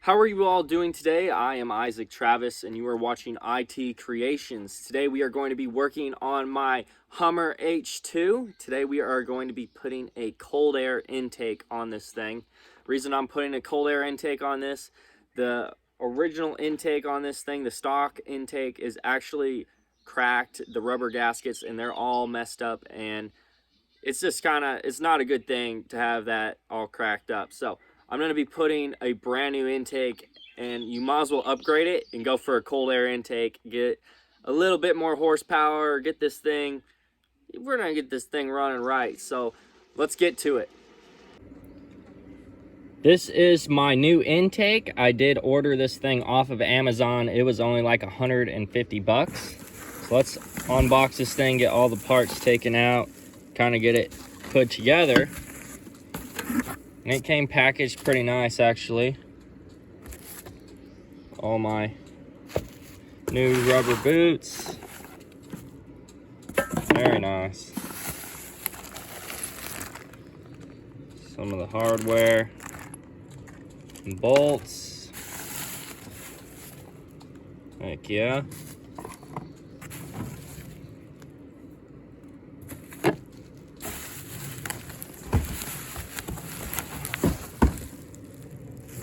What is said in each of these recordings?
How are you all doing today? I am Issac Travis and you are watching IT Creations. Today we are going to be working on my Hummer H2. Today we are going to be putting a cold air intake on this thing. Reason I'm putting a cold air intake on this, the original intake on this thing, the stock intake, is actually cracked, the rubber gaskets, and they're all messed up, and it's just it's not a good thing to have that all cracked up. So I'm going to be putting a brand new intake, and you might as well upgrade it and go for a cold air intake, get a little bit more horsepower, we're going to get this thing running right. So let's get to it. This is my new intake. I did order this thing off of Amazon. It was only like 150 bucks. So let's unbox this thing, get all the parts taken out, kind of get it put together. And it came packaged pretty nice, actually. All my new rubber boots. Very nice. Some of the hardware. And bolts. Heck yeah.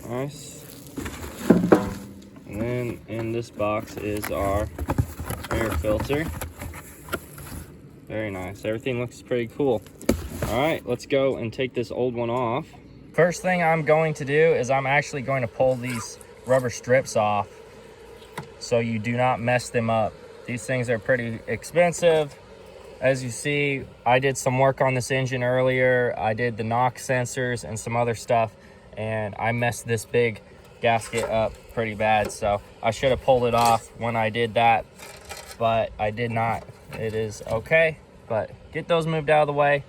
Nice. And then in this box is our air filter. Very nice. Everything looks pretty cool. All right, let's go and take this old one off. First thing I'm going to do is I'm actually going to pull these rubber strips off so you do not mess them up. These things are pretty expensive. As you see, I did some work on this engine earlier. I did the knock sensors and some other stuff, and I messed this big gasket up pretty bad. So I should have pulled it off when I did that, but I did not. It is okay, but get those moved out of the way.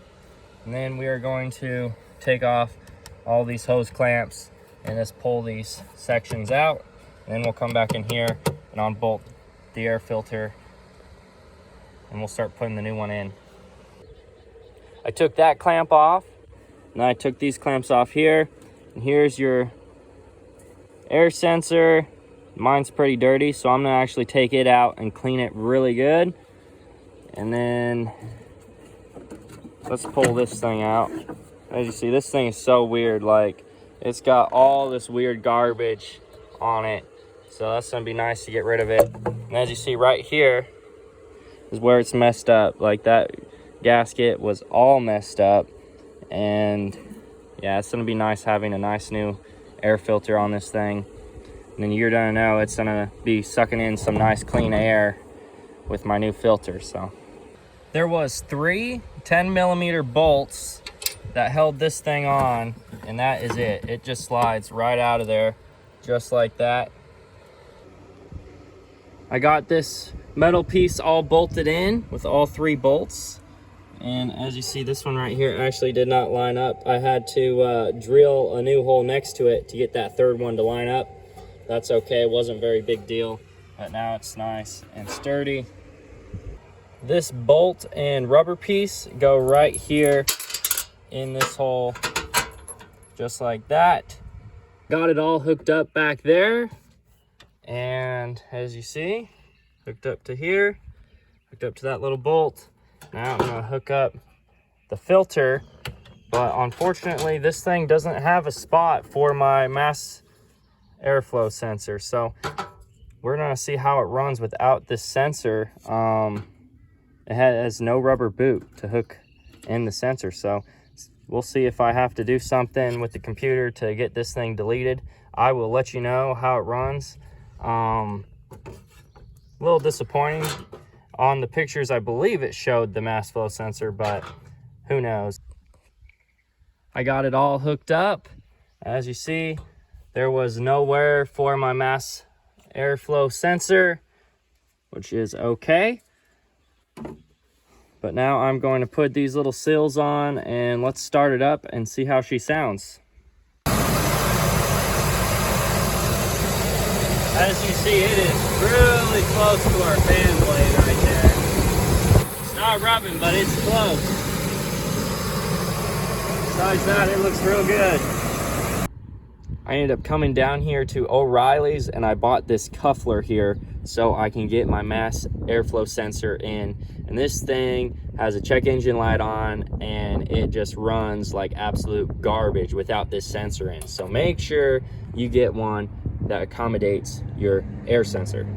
And then we are going to take off all these hose clamps and just pull these sections out. And then we'll come back in here and unbolt the air filter, and we'll start putting the new one in. I took that clamp off, and I took these clamps off here. And here's your air sensor. Mine's pretty dirty, so I'm gonna actually take it out and clean it really good. And then let's pull this thing out. As you see, this thing is so weird. Like, it's got all this weird garbage on it. So that's gonna be nice to get rid of it. And as you see right here is where it's messed up. Like, that gasket was all messed up. And yeah, it's gonna be nice having a nice new air filter on this thing. And then you're gonna know it's gonna be sucking in some nice clean air with my new filter. So there was 3 10mm bolts that held this thing on, and that is it. It just slides right out of there, just like that. I got this metal piece all bolted in with all 3 bolts. And as you see, this one right here actually did not line up. I had to drill a new hole next to it to get that 3rd one to line up. That's okay, it wasn't a very big deal, but now it's nice and sturdy. This bolt and rubber piece go right here in this hole, just like that. Got it all hooked up back there. And as you see, hooked up to here, hooked up to that little bolt. Now I'm gonna hook up the filter, but unfortunately this thing doesn't have a spot for my mass airflow sensor. So we're gonna see how it runs without this sensor. It has no rubber boot to hook in the sensor. So we'll see if I have to do something with the computer to get this thing deleted. I will let you know how it runs. A little disappointing. On the pictures, I believe it showed the mass flow sensor, but who knows. I got it all hooked up. As you see, there was nowhere for my mass airflow sensor, which is okay. But now I'm going to put these little seals on, and let's start it up and see how she sounds. As you see, it is really close to our fan blade right there. It's not rubbing, but it's close. Besides that, it looks real good. I ended up coming down here to O'Reilly's and I bought this cuffler here so I can get my mass airflow sensor in. And this thing has a check engine light on and it just runs like absolute garbage without this sensor in. So make sure you get one that accommodates your air sensor.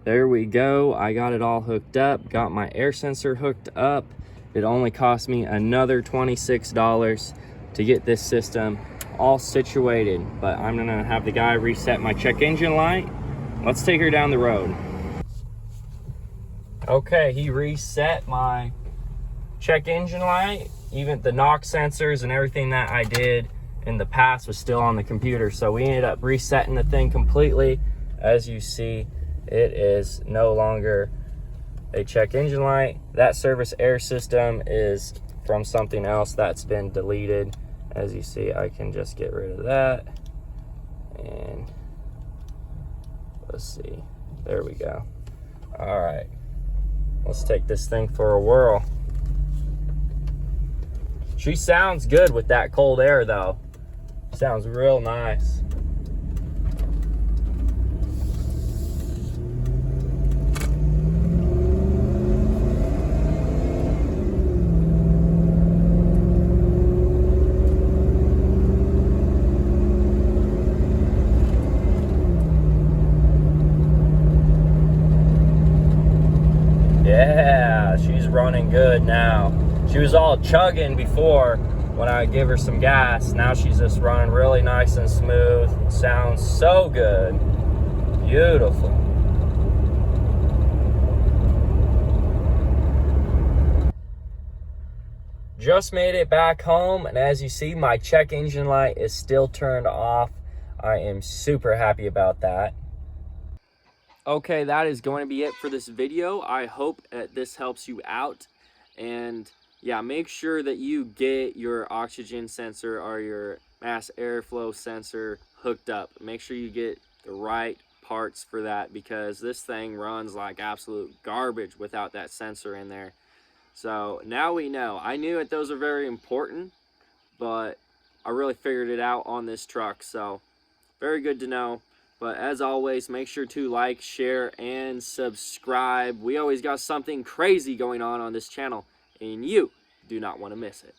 There we go. I got it all hooked up, got my air sensor hooked up. It only cost me another $26 to get this system all situated, but I'm gonna have the guy reset my check engine light. Let's take her down the road. Okay, he reset my check engine light. Even the knock sensors and everything that I did in the past was still on the computer, so we ended up resetting the thing completely. As you see, it is no longer a check engine light. That service air system is from something else that's been deleted. As you see, I can just get rid of that. And let's see, there we go. All right, let's take this thing for a whirl. She sounds good with that cold air though. Sounds real nice. Yeah, she's running good now. She was all chugging before when I give her some gas. Now she's just running really nice and smooth. Sounds so good. Beautiful. Just made it back home, and as you see, my check engine light is still turned off. I am super happy about that. Okay, that is going to be it for this video. I hope that this helps you out. And yeah, make sure that you get your oxygen sensor or your mass airflow sensor hooked up. Make sure you get the right parts for that, because this thing runs like absolute garbage without that sensor in there. So now we know. I knew that those are very important, but I really figured it out on this truck. So very good to know. But as always, make sure to like, share, and subscribe. We always got something crazy going on this channel, and you do not want to miss it.